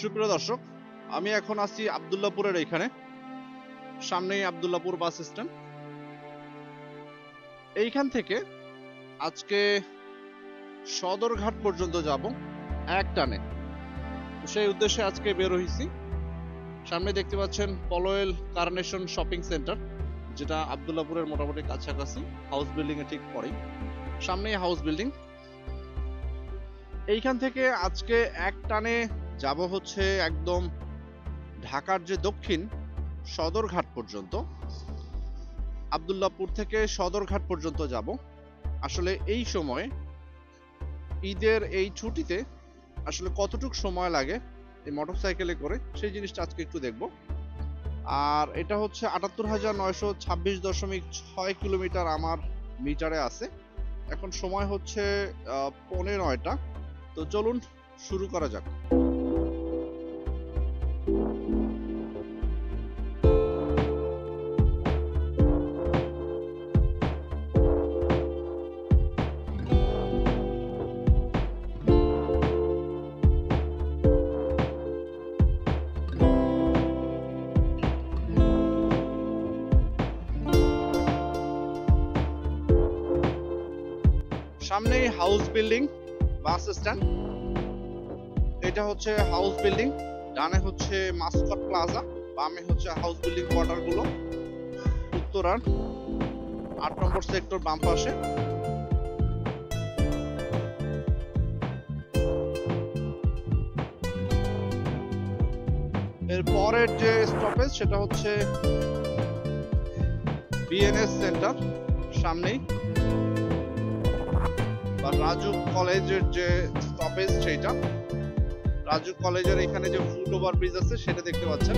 সুপ্রিয় দর্শক, আমি এখন আছি আব্দুল্লাহপুরের এইখানে, সামনেই আব্দুল্লাহপুর বাস স্ট্যান্ড। এইখান থেকে আজকে সদরঘাট পর্যন্ত যাব এক টানে। সেই উদ্দেশ্যে আজকে বের হইছি। সামনে দেখতে পাচ্ছেন পলোয়েল কার্নেশন শপিং সেন্টার, যেটা আব্দুল্লাহপুরের মোটামুটি কাছাকাছি, হাউস বিল্ডিং এর ঠিক পরেই। সামনেই হাউস বিল্ডিং। এইখান থেকে আজকে এক টানে যাব হচ্ছে একদম ঢাকার যে দক্ষিণ সদরঘাট পর্যন্ত। আব্দুল্লাহপুর থেকে সদরঘাট পর্যন্ত যাব। আসলে এই সময় ঈদের এই ছুটিতে আসলে কতটুকু সময় লাগে এই মোটরসাইকেলে করে, সেই জিনিসটা আজকে একটু দেখব। আর এটা হচ্ছে ৭৮,৯২৬.৬ কিলোমিটার আমার মিটারে আছে। এখন সময় হচ্ছে ৯:১৫। তো চলুন শুরু করা যাক। সামনেই হাউস বিল্ডিং বাস স্ট্যান্ড। এটা হচ্ছে হাউস বিল্ডিং, ডানে হচ্ছে মাস্কট প্লাজা, বামে হচ্ছে হাউস বিল্ডিং কোয়ার্টার গুলো। উত্তরার ৮ নম্বর সেক্টর বাম পাশে। এর পরের যে স্টপেজ সেটা হচ্ছে বিএনএস সেন্টার, সামনেই। রাজু কলেজের যে স্টপেজ সেইটা, রাজু কলেজের এখানে যে ফুট ওভার ব্রিজ আছে সেটা দেখতে পাচ্ছেন।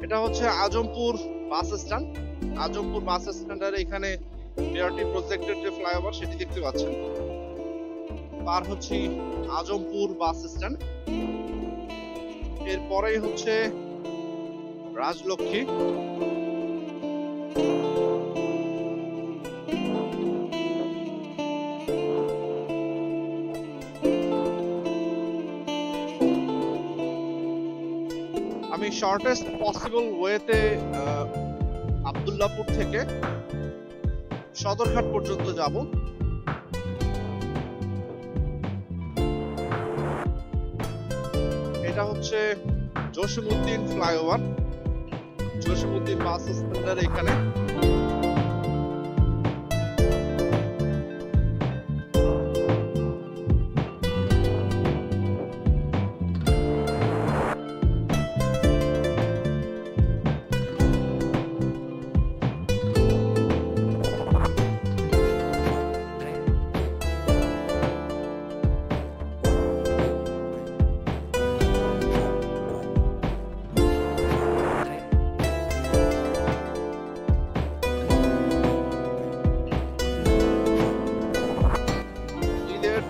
এটা হচ্ছে আজমপুর বাস স্ট্যান্ড। আজমপুর বাস স্ট্যান্ডের এখানে বিআরটি প্রজেক্টের যে ফ্লাইওভার সেটি দেখতে পাচ্ছেন। পার হচ্ছে আজমপুর বাস স্ট্যান্ড। এরপরেই হচ্ছে রাজলক্ষ্মী। আমি শর্টেস্ট পসিবল ওয়েতে আব্দুল্লাহপুর থেকে সদরঘাট পর্যন্ত যাব। এটা হচ্ছে জসিমউদ্দিন ফ্লাইওভার, জসিমউদ্দিন বাস স্ট্যান্ডের এখানে।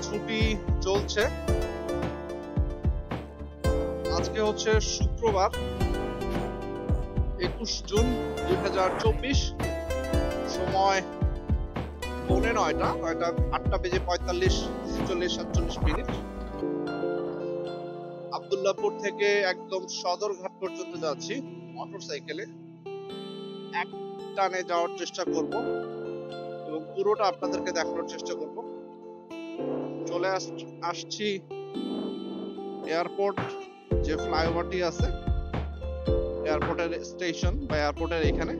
ছুটি চলছে। আজকে হচ্ছে শুক্রবার ২১ জুন ২০২৪। সময় ৯:১৫, ৮:৪৫-৪৬-৪৭ আব্দুল্লাহপুর থেকে একদম সদরঘাট পর্যন্ত যাচ্ছি মোটরসাইকেলে। এক টানে যাওয়ার চেষ্টা করব এবং পুরোটা আপনাদেরকে দেখানোর চেষ্টা করব। চলে আসছি এয়ারপোর্ট যে ফ্লাইওভারটি আছে, এয়ারপোর্টের স্টেশন বা এয়ারপোর্টের এখানে।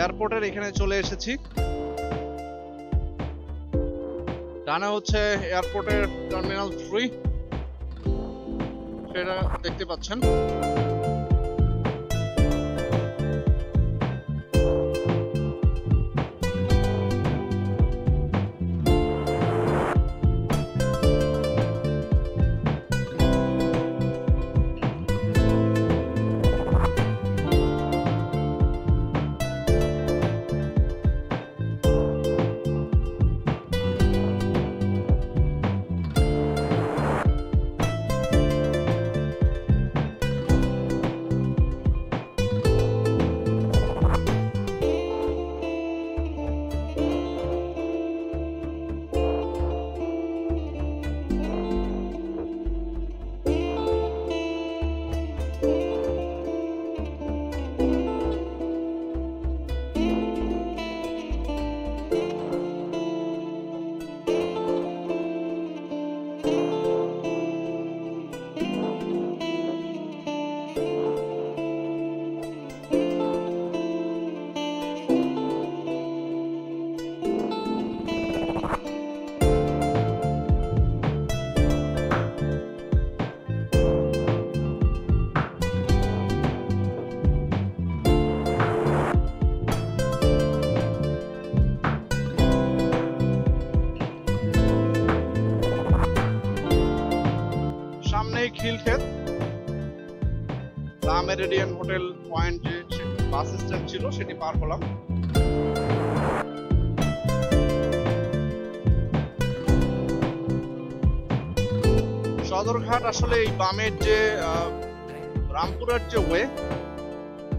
এয়ারপোর্টের এখানে চলে এসেছি। ডানে হচ্ছে এয়ারপোর্টের টার্মিনাল 3, সেটা দেখতে পাচ্ছেন। খিলক্ষেত মেরিডিয়ান হোটেল পয়েন্ট যে বাস স্ট্যান্ড ছিল সেটি পার হলাম। সদরঘাট আসলে এই বামের যে রামপুরার যে ওয়ে,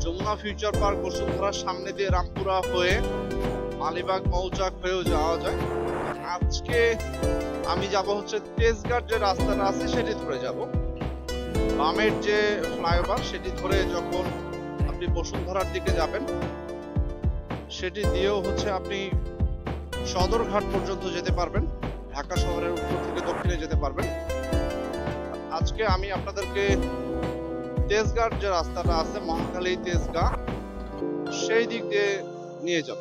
যমুনা ফিউচার পার্ক বসুন্ধরার সামনে দিয়ে রামপুরা হয়ে মালিবাগ মৌচাক হয়েও যাওয়া যায়। আজকে আমি যাব হচ্ছে তেজগাঁর যে রাস্তাটা আছে সেটি ধরে যাব। বামের যে ফ্লাইওভার সেটি ধরে যখন আপনি বসুন্ধরার দিকে যাবেন সেটি দিয়েও হচ্ছে আপনি সদরঘাট পর্যন্ত যেতে পারবেন, ঢাকা শহরের উত্তর থেকে দক্ষিণে যেতে পারবেন। আজকে আমি আপনাদেরকে তেজগাঁর যে রাস্তাটা আছে মহাখালী তেজগাঁ সেই দিক দিয়ে নিয়ে যাব।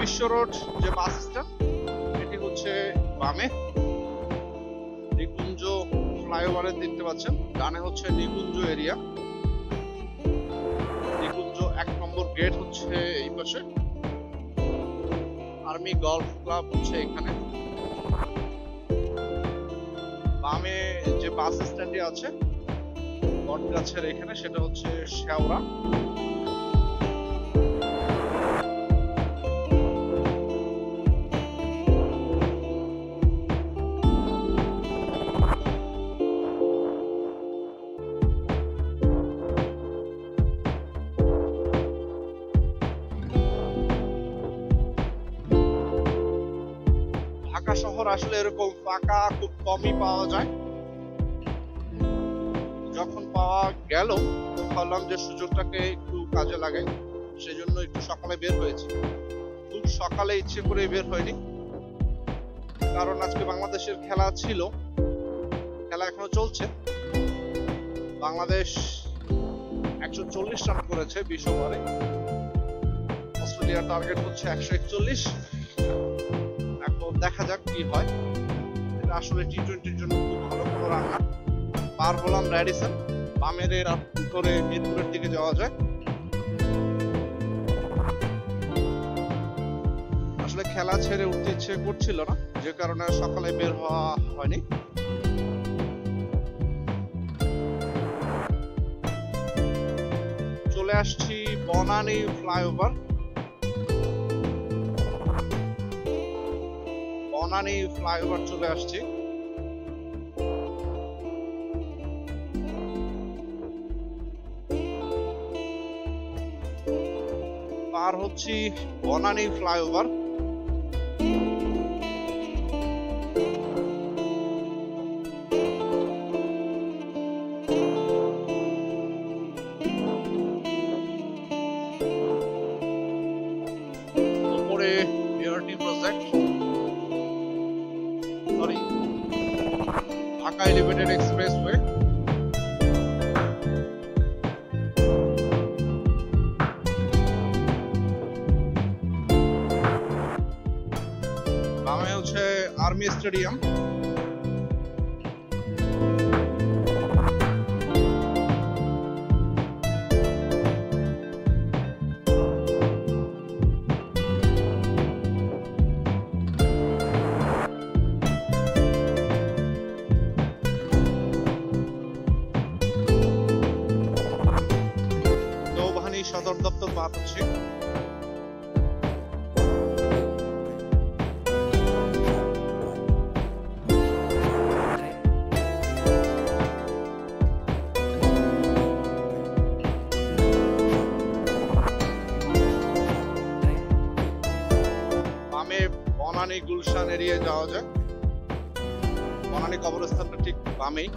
বিশ্ব রোড যে বাস স্ট্যান্ড এটি হচ্ছে বামে, নিকুঞ্জ ফ্লাইওভারের দেখতে পাচ্ছেন। ডানে হচ্ছে নিকুঞ্জ এরিয়া, নিকুঞ্জ 1 নম্বর গেট হচ্ছে এই পাশে, আর্মি গলফ ক্লাব হচ্ছে এখানে। বামে যে বাস স্ট্যান্ডটি আছে বটগাছের এখানে সেটা হচ্ছে শেওড়া। ঢাকা শহর আসলে এরকম ফাঁকা খুব কমই পাওয়া যায়। যখন পাওয়া গেল ভাবলাম যে সুযোগটাকে একটু কাজে লাগাই, সেজন্য একটু সকালে বের হয়েছি। খুব সকালে ইচ্ছে করে বের হয়নি, কারণ আজকে বাংলাদেশের খেলা ছিল, খেলা এখনো চলছে। বাংলাদেশ 140 রান করেছে 20 ওভারে, অস্ট্রেলিয়ার টার্গেট হচ্ছে 141। এখন দেখা যাক কি হয়। এটা আসলে টি-20-র জন্য খুব ভালো কোনো রান না। পার হলাম র্যাডিসন, বামের করে মিরপুরের দিকে যাওয়া যায়। আসলে খেলা ছেড়ে উঠতে ইচ্ছে করছিল না, যে কারণে সকালে বের হওয়া হয়নি। চলে আসছি বনানী ফ্লাইওভার। বনানী ফ্লাইওভার চলে আসছি। পার হচ্ছি বনানী ফ্লাইওভার। উপরে BRT project, sorry Dhaka elevated expressway. বামে হচ্ছে আর্মি স্টেডিয়াম। নৌবাহিনী সদর দপ্তর পার হচ্ছে। বামে বনানী গুলশান এরিয়া যাওয়া যায়। বনানী কবরস্থানটা ঠিক বামেই।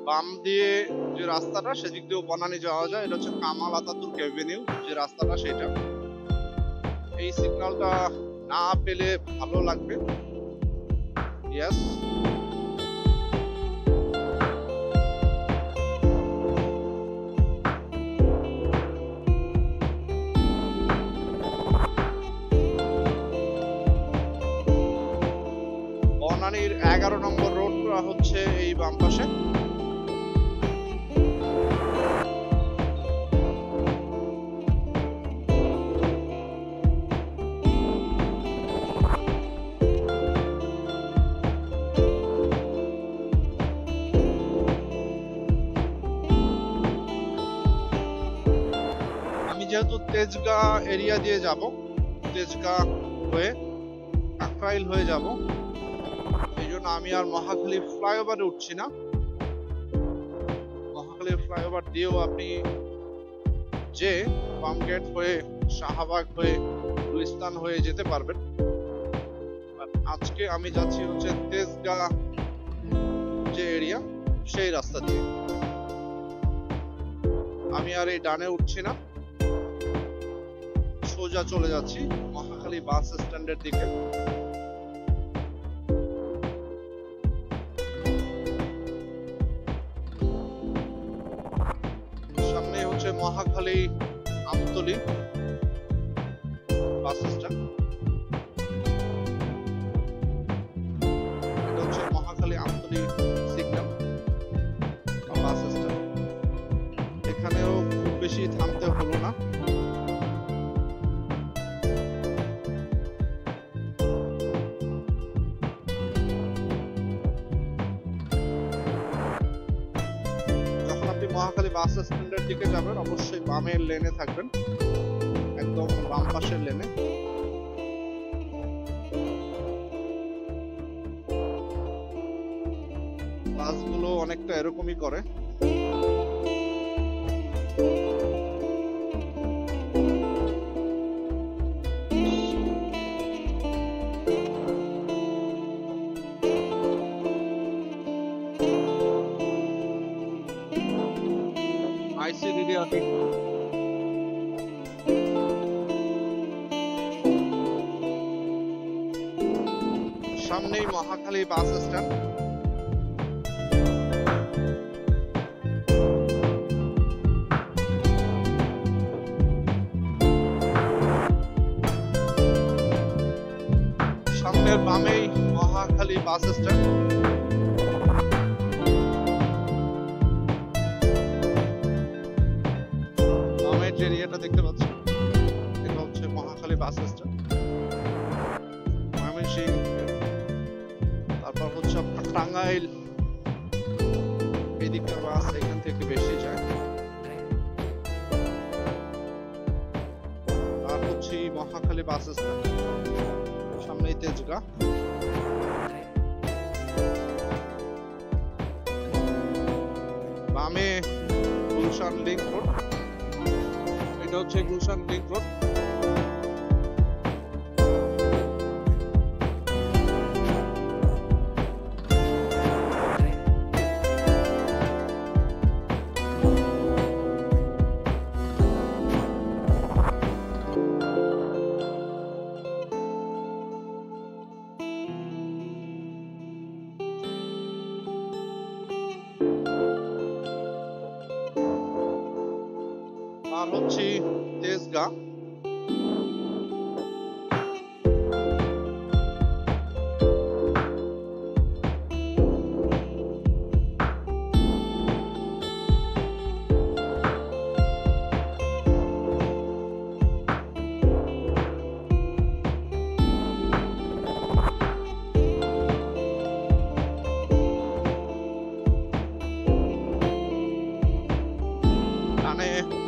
বাম দিয়ে যে রাস্তাটা সেদিক দিয়েও বনানী যাওয়া যায়। এটা হচ্ছে কামাল আতাতুর্ক এভিনিউ যে রাস্তাটা, সেটা। এই সিগন্যালটা না পেলে ভালো লাগবে। ইয়েস, বনানীর 11 নম্বর রোডটা হচ্ছে এই বাম পাশে। আমি যেহেতু তেজগাঁ এরিয়া দিয়ে যাব, তেজগাঁ হয়ে কাকরাইল হয়ে যাব, এই জন্য আমি আর মহাখালী ফ্লাইওভারে উঠছি না। মহাখালী ফ্লাইওভার দিয়েও আপনি যে ফার্মগেট হয়ে, শাহবাগ হয়ে, গুলিস্তান হয়ে যেতে পারবেন। আজকে আমি যাচ্ছি হচ্ছে তেজগাঁ যে এরিয়া, সেই রাস্তা দিয়ে। আমি আর এই ডানে উঠছি না, সোজা চলে যাচ্ছি মহাখালী বাস স্ট্যান্ডের দিকে। সামনে হচ্ছে মহাখালী আমতলী বাস স্ট্যান্ড। এটা হচ্ছে Mohakhali Amtali signal bus stand. এখানেও খুব বেশি থামতে হলো না। মহাখালী বাস স্ট্যান্ডের দিকে যাবেন, অবশ্যই বামের লেনে থাকবেন, একদম বাম পাশের লেনে। বাসগুলো অনেকটা এরকমই করে। সামনেই মহাখালী বাস স্ট্যান্ড। সামনের বামেই মহাখালী বাস স্ট্যান্ড। বামের যে এরিয়াটা দেখতে পাচ্ছেন, এটা হচ্ছে মহাখালী বাস স্ট্যান্ড। তারপর হচ্ছে আপনার টাঙ্গাইল, এদিককার বাস এখান থেকে ফ্যামিলি বাস স্ট্যান্ড, সামনেই তেজগাঁ। বামে গুলশান লিংক রোড, এটা হচ্ছে গুলশান লিংক রোড। আর হচ্ছে Tejgaon.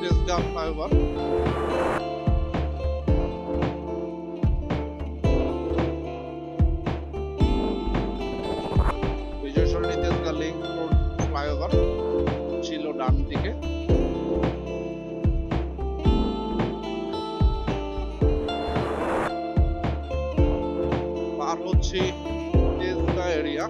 Tejgaon flyover, Bijoy Sarani Tejgaon link road flyover ছিল ডান দিকে। আর হচ্ছে তেজগাঁ এরিয়া।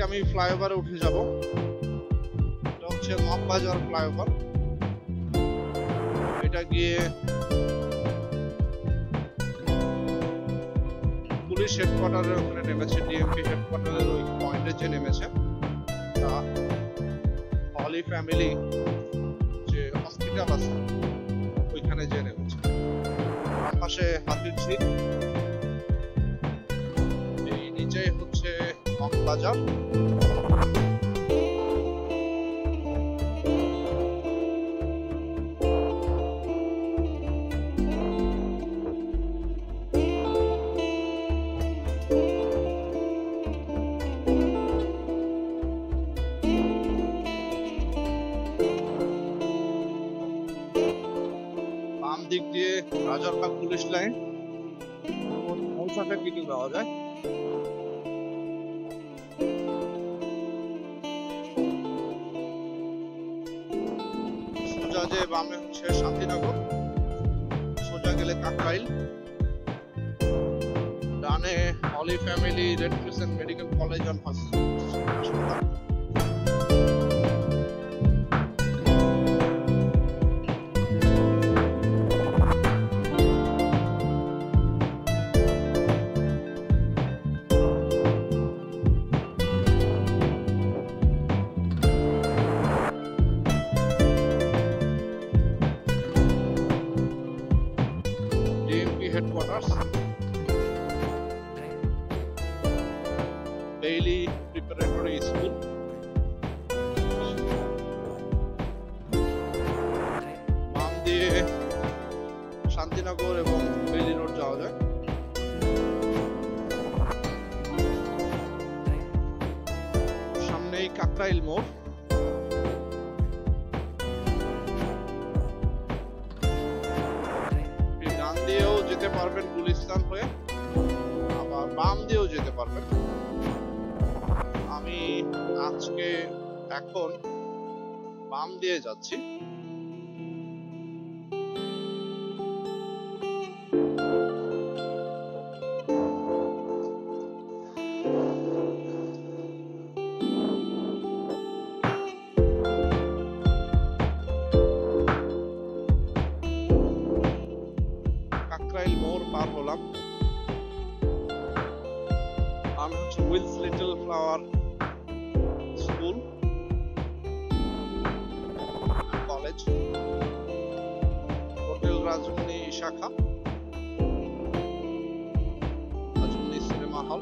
আমি ফ্লাইওভারে উঠে যাব, এটা হচ্ছে মগবাজার ফ্লাইওভার। এটা গিয়ে পুলিশ হেডকোয়ার্টারের ওখানে নেমেছে, ডিএমপি হেডকোয়ার্টারের ওই পয়েন্টে যে নেমেছে, হলি ফ্যামিলি যে হসপিটাল আছে ওইখানে যে নেমেছে। বাম পাশে হাতির ঝিল, এই নিচেই হচ্ছে মগবাজার। বাম দিক দিয়ে রাজারবাগ পুলিশ লাইন, মৌসাফে কিছু দেওয়া যায়। সোজা যে বামে হচ্ছে শান্তিনগর, সোজা গেলে কাকরাইল, ডানে holy family red crescent medical college and হাসপাতাল। Headquarters, Bailey Preparatory School, বাম দিয়ে শান্তিনগর এবং বেইলি রোড যাওয়া যায়। সামনেই কাকরাইল মোড়। ডান দিয়েও যেতে পারবেন গুলিস্তান হয়ে, আবার বাম দিয়েও যেতে পারবেন। আমি আজকে এখন বাম দিয়ে যাচ্ছি। কাকরাইল মোড় পার হলাম। সামনে হচ্ছে Wills Little Flower school college, hotel Rajmani শাখা, রাজমণি সিনেমা হল,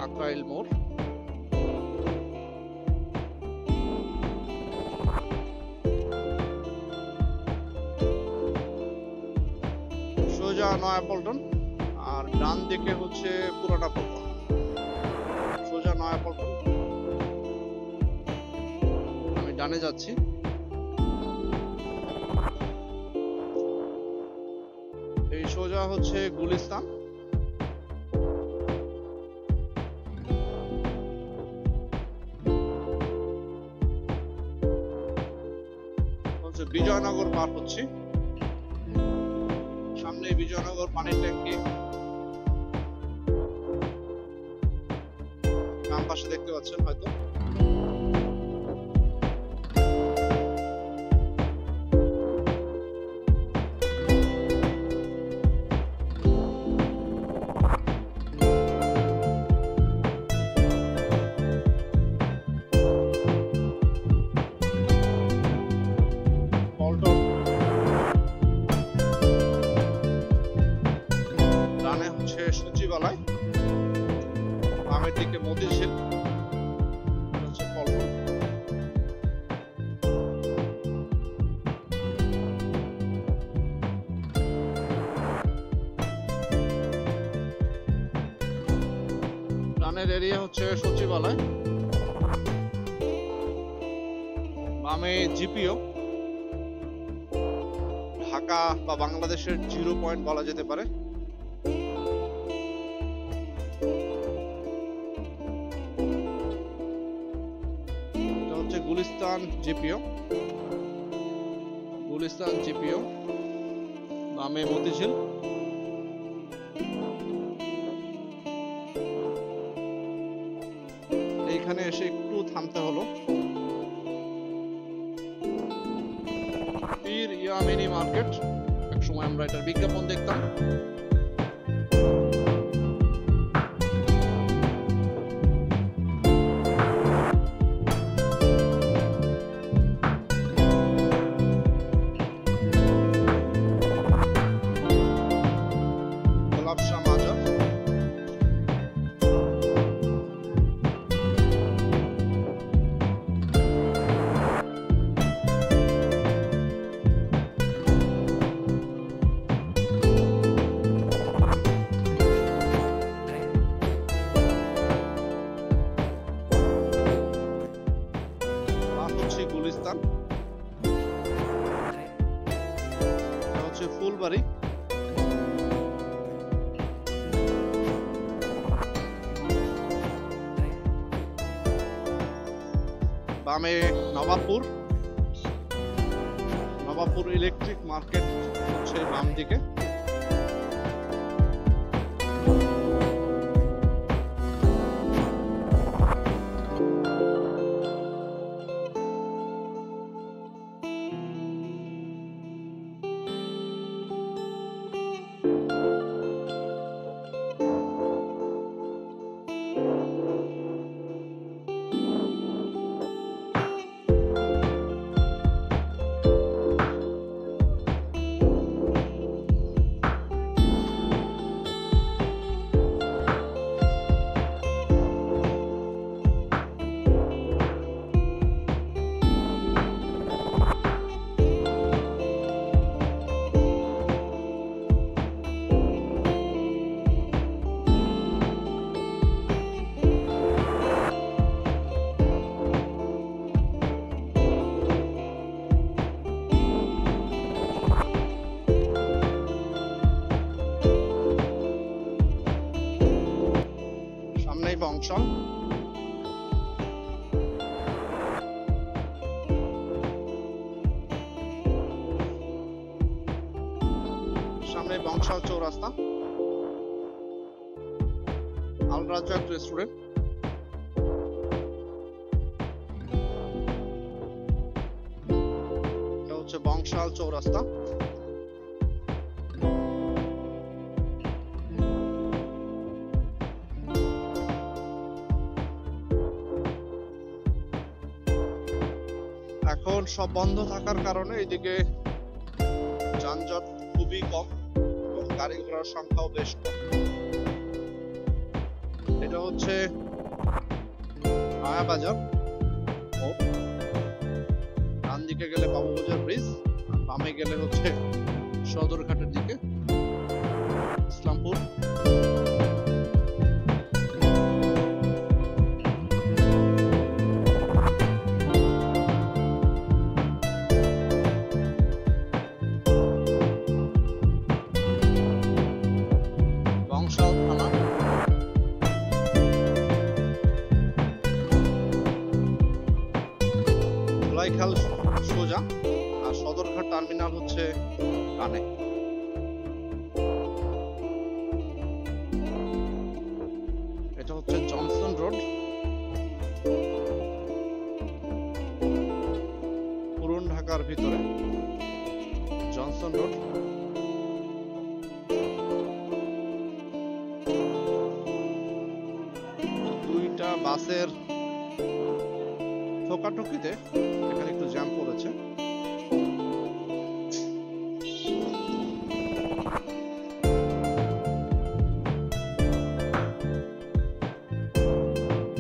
আক্রাইল মোড়, সোজা নয়াপল্টন, আর ডান দিকে হচ্ছে পুরানা পল্টন। সোজা নয়াপল্টন, আমি ডানে যাচ্ছি। এই সোজা হচ্ছে গুলিস্তান, হচ্ছে বিজয়নগর পার হচ্ছি। সামনে বিজয়নগর পানির ট্যাঙ্কি, ডান পাশে দেখতে পাচ্ছেন হয়তো। পল্টন, ডানে হচ্ছে সচিবালয়, বামের দিকে মতিঝিল, হচ্ছে পল্টন। ডানের এরিয়া হচ্ছে সচিবালয়, বামে জিপিও, ঢাকা বা বাংলাদেশের 0 পয়েন্ট বলা যেতে পারে। এটা হচ্ছে গুলিস্তান জিপিও, গুলিস্তান জিপিও, বামে মতিঝিল। এইখানে এসে একটু থামতে হলো। পীর ইয়ামিনী মার্কেট, এক সময় আমরা এটার বিজ্ঞাপন দেখতাম। গোলাপ শাহ মাজার, গুলিস্তান, এটা হচ্ছে ফুলবাড়ি, বামে নবাবপুর, নবাবপুর ইলেকট্রিক মার্কেট হচ্ছে বাম দিকে। বংশাল, সামনে বংশাল চৌরাস্তা, আল রাজ্জাক রেস্টুরেন্ট, এটা হচ্ছে বংশাল চৌরাস্তা। সব বন্ধ থাকার কারণে এদিকে যানজট খুবই কম এবং গাড়ি ঘোড়ার সংখ্যাও বেশ কম। এটা হচ্ছে নয়া বাজার, ডান দিকে গেলে বাবুবাজার ব্রিজ, বামে গেলে হচ্ছে সদরঘাটের দিকে ইসলামপুর। বংশাল থানা, ধুলাইখাল সোজা, আর সদরঘাট টার্মিনাল হচ্ছে ডানে। এটা হচ্ছে জনসন রোড, পুরান ঢাকার ভিতরে জনসন রোড। দুইটা বাসের ঠোকাঠুকিতে এখানে একটু জ্যাম পড়েছে।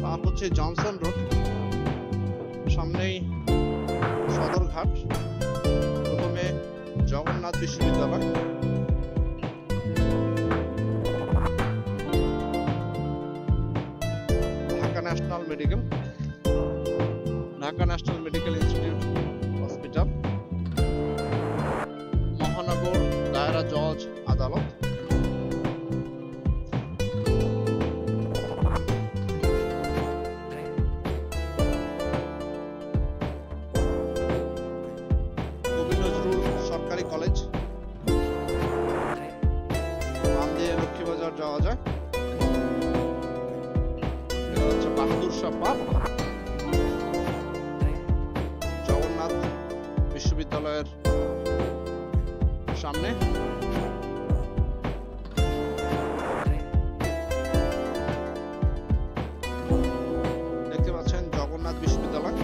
আর হচ্ছে জনসন রোড, সামনেই সদরঘাট, প্রথমে জগন্নাথ বিশ্ববিদ্যালয়, Dhaka national medical, Dhaka national medical institute hospital, মহানগর দায়রা জজ আদালত, কবি নজরুল সরকারি কলেজ, বাম দিয়ে লক্ষ্মীবাজার যাওয়া যায়। এটা হচ্ছে বাহাদুর শাহ পার্ক, জগন্নাথ বিশ্ববিদ্যালয়ের সামনে। দেখতে পাচ্ছেন জগন্নাথ বিশ্ববিদ্যালয়।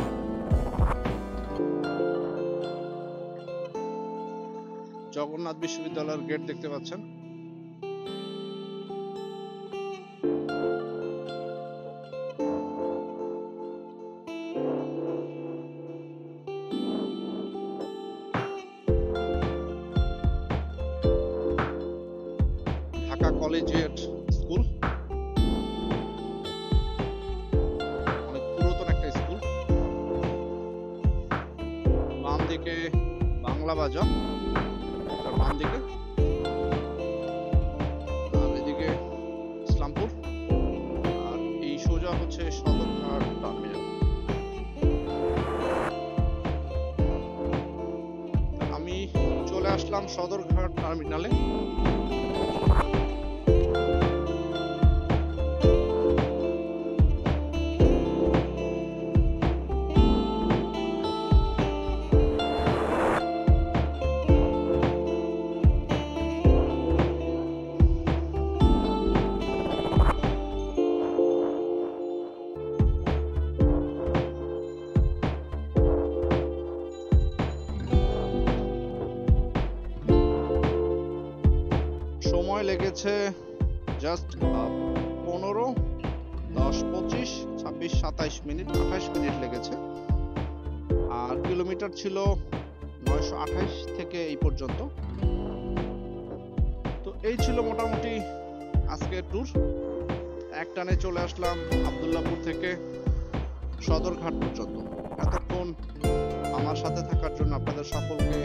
জগন্নাথ বিশ্ববিদ্যালয়ের গেট দেখতে পাচ্ছেন। ঢাকা কলেজিয়েট স্কুল, অনেক পুরাতন একটা স্কুল। বাম দিকে বাংলা বাজার, তার বাম দিকে, আর এদিকে ইসলামপুর, আর এই সোজা হচ্ছে সদরঘাট টার্মিনাল। আমি চলে আসলাম সদরঘাট টার্মিনালে। সময় লেগেছে জাস্ট 15, 10, 25, 26, 27 মিনিট, 28 মিনিট লেগেছে। আর কিলোমিটার ছিল 928 থেকে এই পর্যন্ত। তো এই ছিল মোটামুটি আজকের ট্যুর। একটানে চলে আসলাম আব্দুল্লাহপুর থেকে সদরঘাট পর্যন্ত। এতক্ষণ আমার সাথে থাকার জন্য আপনাদের সকলকে